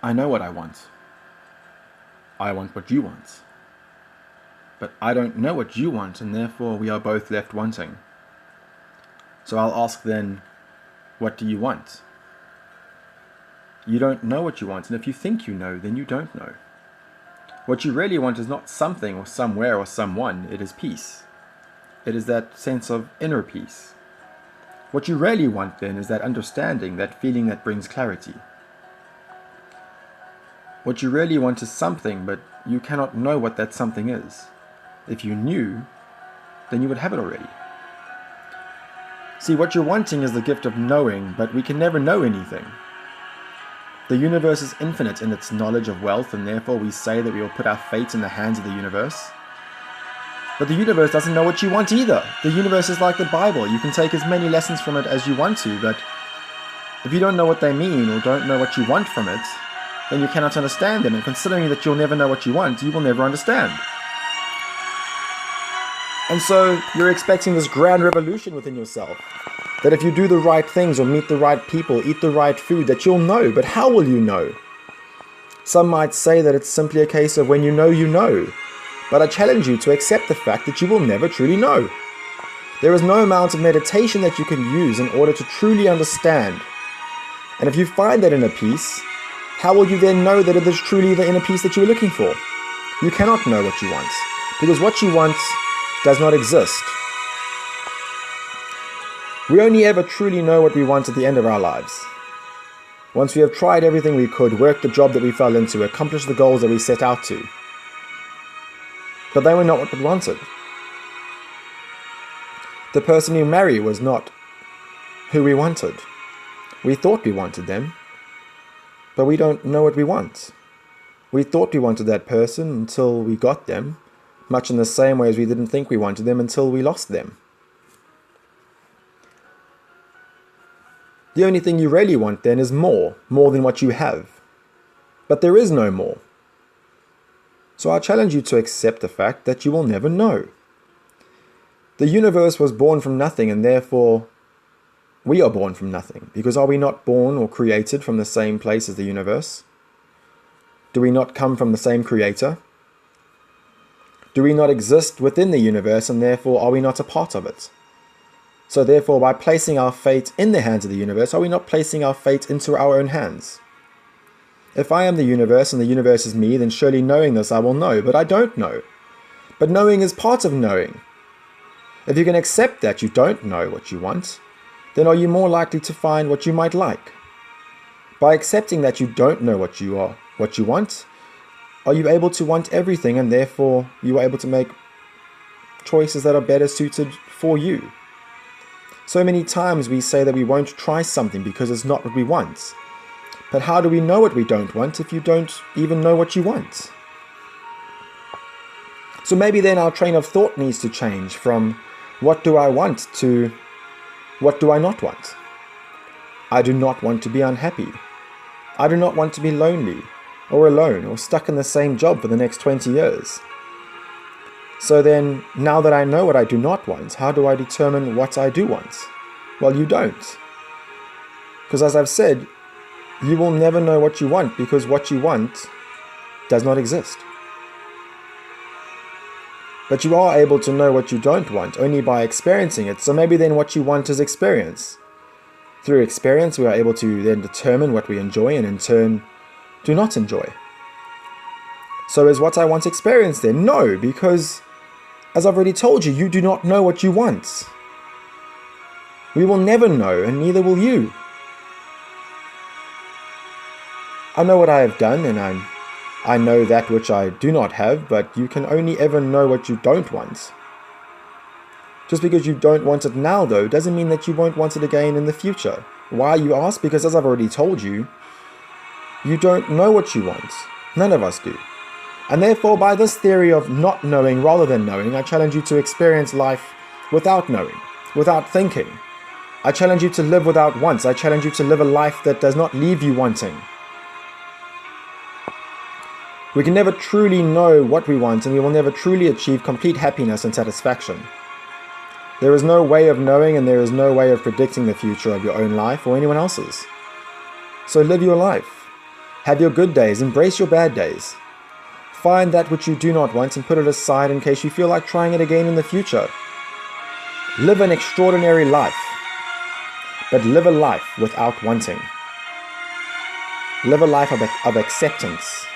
I know what I want. I want what you want. But I don't know what you want, and therefore we are both left wanting. So I'll ask then, what do you want? You don't know what you want, and if you think you know, then you don't know. What you really want is not something or somewhere or someone, it is peace. It is that sense of inner peace. What you really want then is that understanding, that feeling that brings clarity. What you really want is something, but you cannot know what that something is. If you knew, then you would have it already. See, what you're wanting is the gift of knowing, but we can never know anything. The universe is infinite in its knowledge of wealth, and therefore we say that we will put our fate in the hands of the universe. But the universe doesn't know what you want either. The universe is like the Bible. You can take as many lessons from it as you want to, but if you don't know what they mean or don't know what you want from it, then you cannot understand them. And considering that you'll never know what you want, you will never understand. And so you're expecting this grand revolution within yourself. That if you do the right things or meet the right people, eat the right food, that you'll know. But how will you know? Some might say that it's simply a case of when you know, you know. But I challenge you to accept the fact that you will never truly know. There is no amount of meditation that you can use in order to truly understand. And if you find that inner peace, how will you then know that it is truly the inner peace that you were looking for? You cannot know what you want, because what you want does not exist. We only ever truly know what we want at the end of our lives. Once we have tried everything we could, worked the job that we fell into, accomplished the goals that we set out to. But they were not what we wanted. The person we marry was not who we wanted. We thought we wanted them, but we don't know what we want. We thought we wanted that person until we got them, much in the same way as we didn't think we wanted them until we lost them. The only thing you really want then is more than what you have. But there is no more. So I challenge you to accept the fact that you will never know. The universe was born from nothing, and therefore we are born from nothing. Because are we not born or created from the same place as the universe? Do we not come from the same creator? Do we not exist within the universe, and therefore are we not a part of it? So therefore, by placing our fate in the hands of the universe, are we not placing our fate into our own hands? If I am the universe and the universe is me, then surely knowing this I will know, but I don't know. But knowing is part of knowing. If you can accept that you don't know what you want, then are you more likely to find what you might like? By accepting that you don't know what you want, are you able to want everything, and therefore you are able to make choices that are better suited for you? So many times we say that we won't try something because it's not what we want. But how do we know what we don't want if you don't even know what you want? So maybe then our train of thought needs to change from what do I want to what do I not want? I do not want to be unhappy. I do not want to be lonely or alone or stuck in the same job for the next 20 years. So then, now that I know what I do not want, how do I determine what I do want? Well, you don't. Because as I've said, you will never know what you want because what you want does not exist. But you are able to know what you don't want only by experiencing it. So maybe then what you want is experience. Through experience, we are able to then determine what we enjoy and in turn do not enjoy. So is what I want experience then? No, because as I've already told you, you do not know what you want. We will never know, and neither will you. I know what I have done, and I know that which I do not have, but you can only ever know what you don't want. Just because you don't want it now, though, doesn't mean that you won't want it again in the future. Why, you ask? Because as I've already told you, you don't know what you want. None of us do. And therefore, by this theory of not knowing rather than knowing, I challenge you to experience life without knowing, without thinking. I challenge you to live without wants. I challenge you to live a life that does not leave you wanting. We can never truly know what we want, and we will never truly achieve complete happiness and satisfaction. There is no way of knowing, and there is no way of predicting the future of your own life or anyone else's. So live your life. Have your good days, embrace your bad days. Find that which you do not want and put it aside in case you feel like trying it again in the future. Live an extraordinary life, but live a life without wanting. Live a life of acceptance.